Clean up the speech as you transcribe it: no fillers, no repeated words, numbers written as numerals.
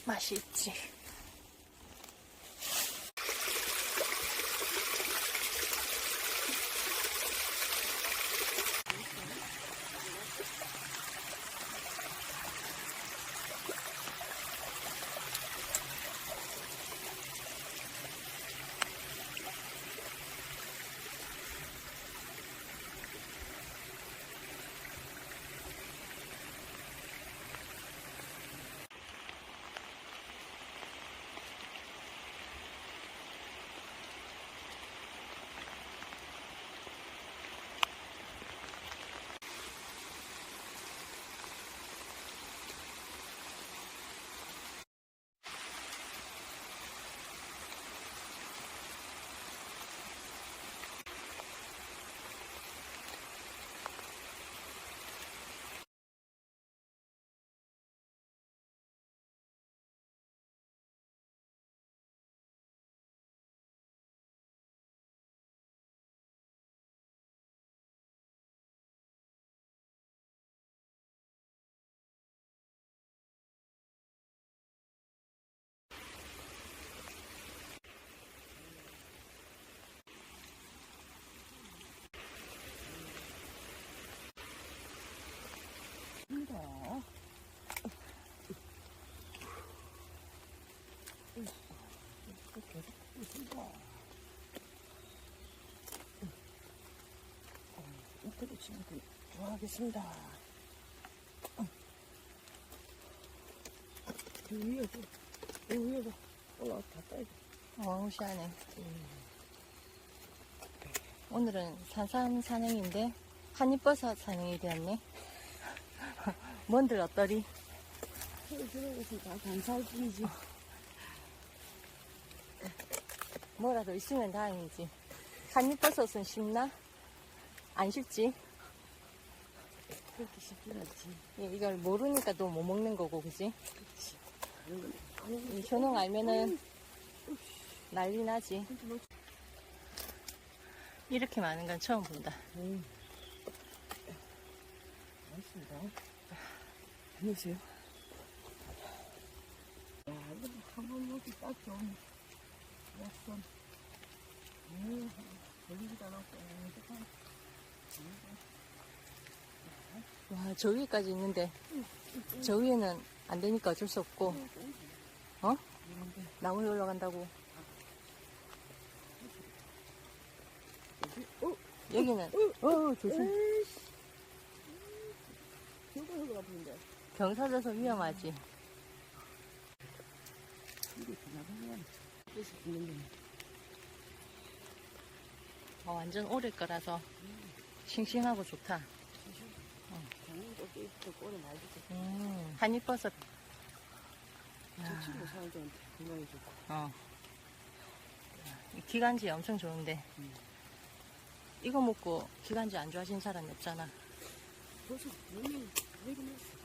맛이 있지. 인터뷰 치면 좋아하겠습니다. 위에도 올라왔다 따야 돼. 어마무시하네. 오늘은 산삼 산행인데 한입버섯 산행이 되었네. 뭔들 어떠리? 들어가서 다 감사할뿐이지. 뭐라도 있으면 다행이지. 한입버섯은 쉽나? 안 쉽지? 그렇게 쉽진 않지. 이걸 모르니까 또 못 먹는 거고, 그지? 그렇지. 이 효능 알면은 난리 나지. 이렇게 많은 건 처음 본다. 맛있습니다. 안녕하세요. 야, 이거 한번 먹기 딱 좋은 약선. 걸리지도 않았고, 와, 저 위에까지 있는데, 저 위에는 안 되니까 어쩔 수 없고, 어? 나무에 올라간다고. 여기는, 조심. 저거 같은데. 경사져서 위험하지. 이게 지나가면 그래서 죽는 거야. 완전 오래 거라서 싱싱하고 좋다. 작년도 깨있고 꼬리 많이 죽고. 한입버섯. 저 친구 사람들한테 건강해 주고. 이 기관지 엄청 좋은데, 이거 먹고 기관지 안 좋아진 사람이 없잖아. 벌써 6년, 4년 했어.